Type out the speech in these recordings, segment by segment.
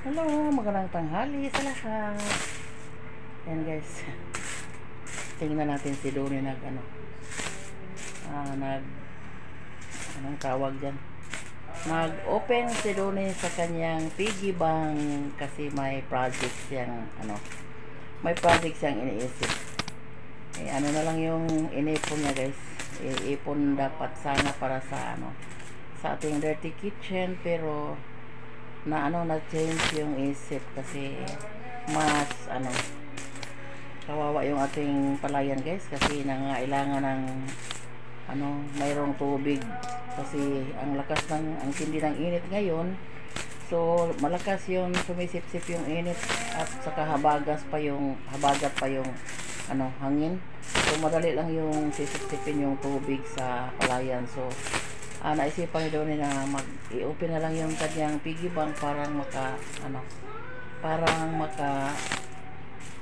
Hello, magandang tanghali sa lahat. Yan guys. Tingnan natin si Donnie anong tawag dyan? Nag-open si Donnie sa kanyang piggy bank kasi may project siyang iniisip. Ano na lang yung inipon niya guys. Iipon dapat sana para sa sa ating dirty kitchen, pero na-change yung isip kasi mas kawawa yung ating palayan guys, kasi nangailangan ng mayroong tubig kasi ang tindi ng init ngayon. So malakas yung sumisip-sip yung init at saka habagat pa yung hangin. So madali lang yung sisip-sipin yung tubig sa palayan. So naisipan ni Donnie na i-open na lang yung kanyang piggy bank parang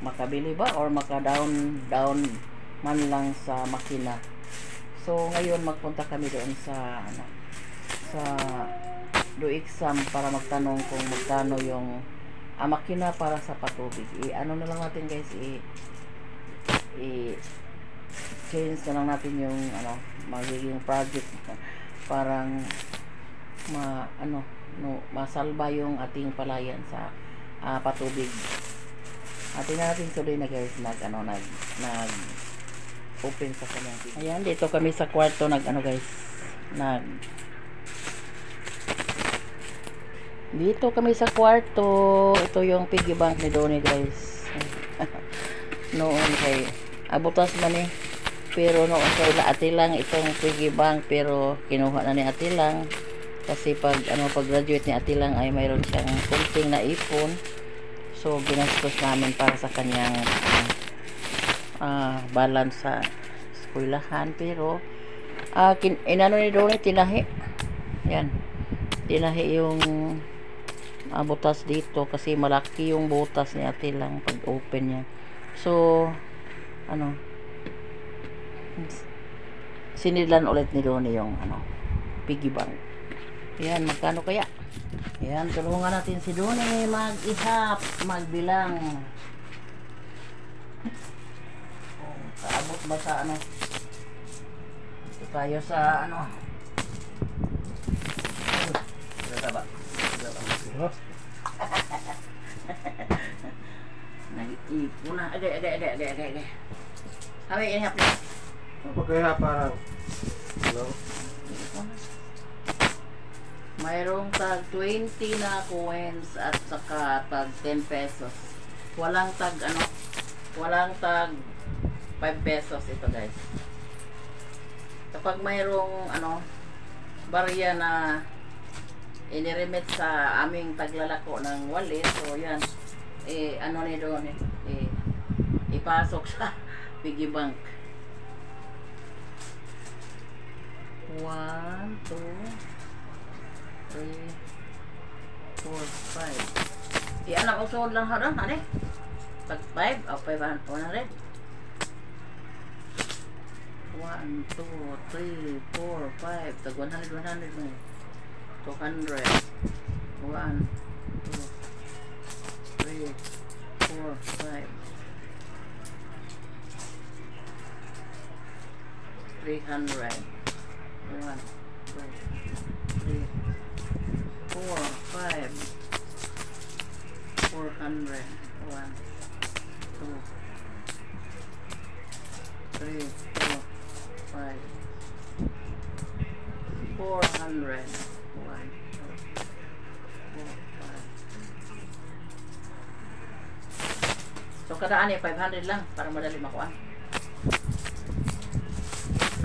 makabili ba or maka-down man lang sa makina. So ngayon magpunta kami doon sa exam para magtanong kung magkano yung makina para sa patubig. Na lang natin guys, change na lang natin yung magiging project parang masalba yung ating palayan sa patubig. Tingnan natin tuloy na guys nag-open sa kanyang piggy. Ayan, dito kami sa kwarto dito kami sa kwarto. Ito yung piggy bank ni Donnie guys. Noon kay abutas man pero noon kay ate lang itong piggy bank, pero kinuha na ni ate lang kasi pag graduate ni ate lang ay mayroon siyang kunting na ipon. So ginastos namin para sa kanyang balance sa eskwelahan, pero ni Donnie tinahi. Yan, tinahi yung butas dito kasi malaki yung butas ni ate lang pag open niya. So sinilan ulit ni Donnie yung piggy bank. Yan, magkano kaya? Yan, tulungan natin si Donnie magbilang. Kaabot ba sa ito tayo sa ba? Nag-iipon na. Agay. Hawi, inihap niya. Pagkaya parang mayroong tag 20 na coins at saka tag 10 pesos. Walang tag 5 pesos ito guys. Kapag mayroong barya na iniremit sa aming taglalako ng wallet, so yan ni Donnie ipasok sa piggy bank. 1, 2, 3, 4, 5. Anak usod lang haron pag 5 o 500. 1, 2, 3, 4, 5, tag 100 mo 200. 1, 2, 3, 4, 5, 300. 1, 2, 3, 4, 5, 400. 1, 2, 3, 4, 5, 400. 1, 2, 4, 5. So kadaan 500 lang para madali makuha.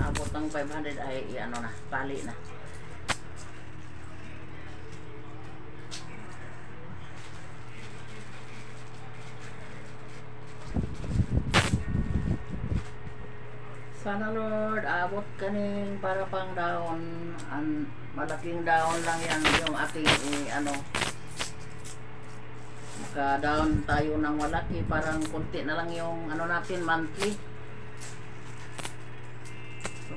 Abot ng 500 ay pali na. Sana Lord, abot kaning para pang down. Malaking down lang yan yung ating maka-down tayo ng malaki. Parang kunti na lang yung natin monthly. So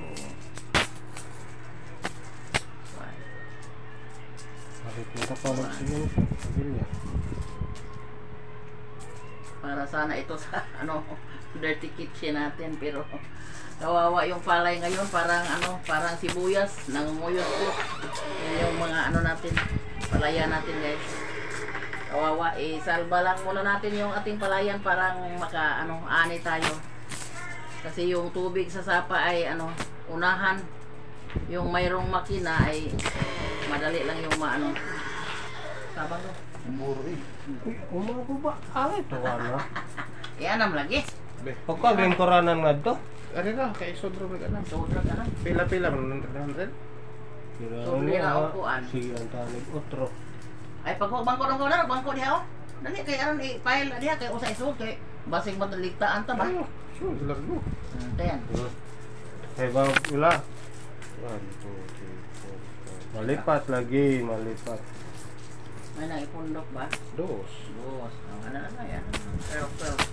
makikita pa Tulog siya sa pamilya. Para sana ito sa ano dirty kitchen natin, pero kawawa yung palay ngayon, parang parang sibuyas, nangunguyos po. Yan yung mga natin, palaya natin guys. Kawawa, salba lang muna natin yung ating palayan, parang ani tayo. Kasi yung tubig sa sapa ay unahan. Yung mayroong makina ay madali lang yung sabang no. Muro eh. Uy, umago ba? Ito na. Ianam lagi. Pagkaging koranan nga to? Ano na, kay Sodro mag-anak. Sobra ka na. Pila-pila, 100. Sobre na upuan. Sige, ang tanig otro. Ay bangko na bangko diha oh. Dali kay aron i-file diha kay usa isog kay basig madaligtaan ta ba. Sure, largo. Tayan. Kaya ba, wala? 1, 2, 3, 4, 5. Malipat lagi, malipat. May naipundok ba? Dos. Dos. Ang na yan.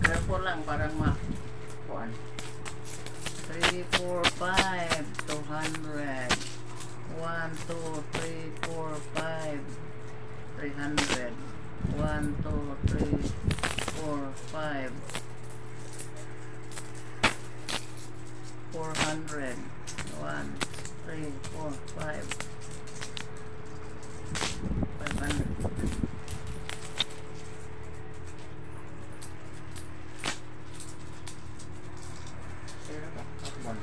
Careful lang parang kuan. 3, 4, 5, 200. 1, 2, 3, 4, 5, 300. 1, 2, 3, 4, 5, 400. 1, 3, 4, 5, 500.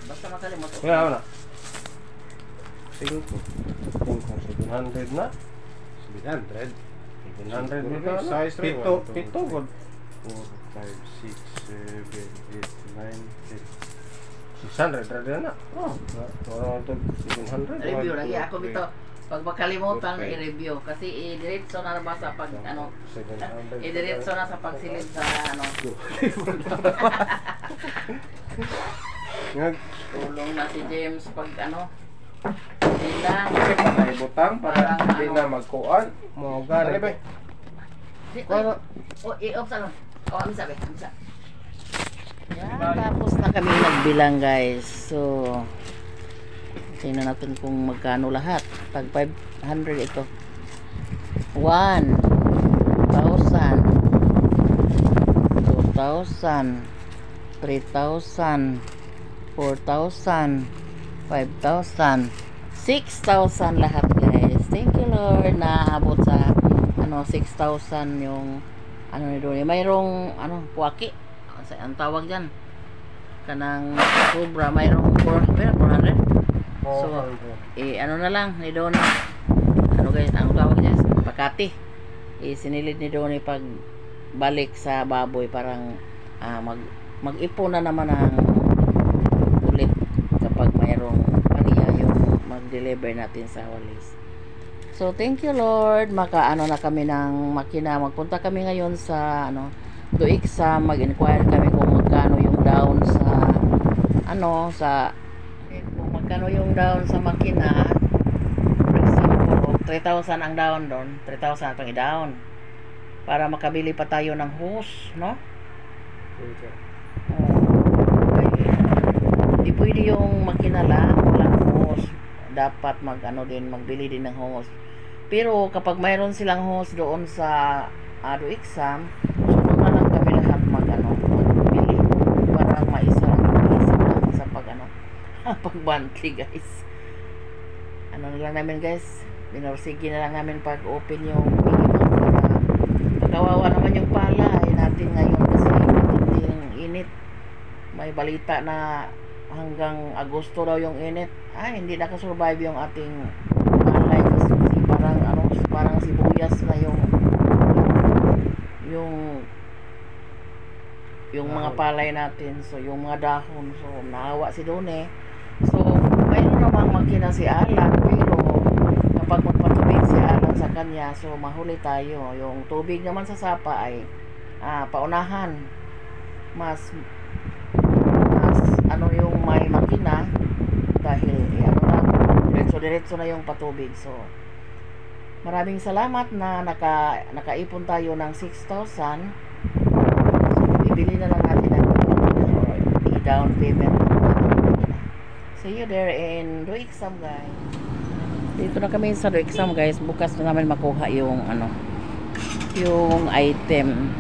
Basta makalimot. Kaya wala. 700 na? 700? 700 dito na? Pito god. 4, 5, 6, 7, 8, 9, 10. 600 rada na? Oh, wala ito 700. Review lagi ako dito. Pag makalimutan i-review kasi i-diretso na ba sa pag 700. i-diretso na sa pagsilid sa tulong na si James pag bilang May butang para hindi na magkuan. Mga gani ba? i-off sa lang. Amisa be, amisa. Yan, tapos na kami nagbilang guys. So tingnan natin kung magkano lahat. Pag 500 ito. 1,000 2,000 3,000 4,000 5,000 6,000 lahat guys. Thank you Lord na abot sa 6,000 yung ni doon. Mayroong puwaki. Ang tawag diyan. Kanang sobra mayroong 400. So, na lang ni Donnie. Guys, ang tawag niya, pakati. Sinilid ni Donnie pag balik sa baboy, parang mag-ipon na naman ang ulit kapag mayroong paliya yung mag-deliver natin sa walis. So, thank you Lord. Na kami ng makina. Magpunta kami ngayon sa Duiksa, mag-inquire kami kung magkano yung down sa kung magkano yung down sa makina. For example, 3,000 ang down doon. 3,000 itong i-down para makabili pa tayo ng hose, no? Hindi pwede yung makina lang walang hose. Dapat magbili din ng hose. Pero kapag mayroon silang hose doon sa Duiksa, sunod na lang kami lahat magbili para maisa lang sa pag-monthly guys. Na lang namin guys, binorsigi na lang namin pag open yung para kawawa naman yung palay natin ngayon kasi matinding init. May balita na hanggang Agosto daw yung init. Hindi nakasurvive yung ating palay kasi parang sibuyas na yung mga palay natin. So yung mga dahon, so naawa si Done. So mayroon namang makina si Alan, pero kapag magpatubig si Alan sa kanya, so mahuli tayo. Yung tubig naman sa sapa ay paunahan. Mas yung may makina dahil diretso na yung patubig. So maraming salamat na nakaipon tayo ng 6,000. Bibili na lang natin ang i-down payment. See you there in Duiksa guys. Dito na kami sa exam guys. Bukas na namin makuha yung ano, yung item.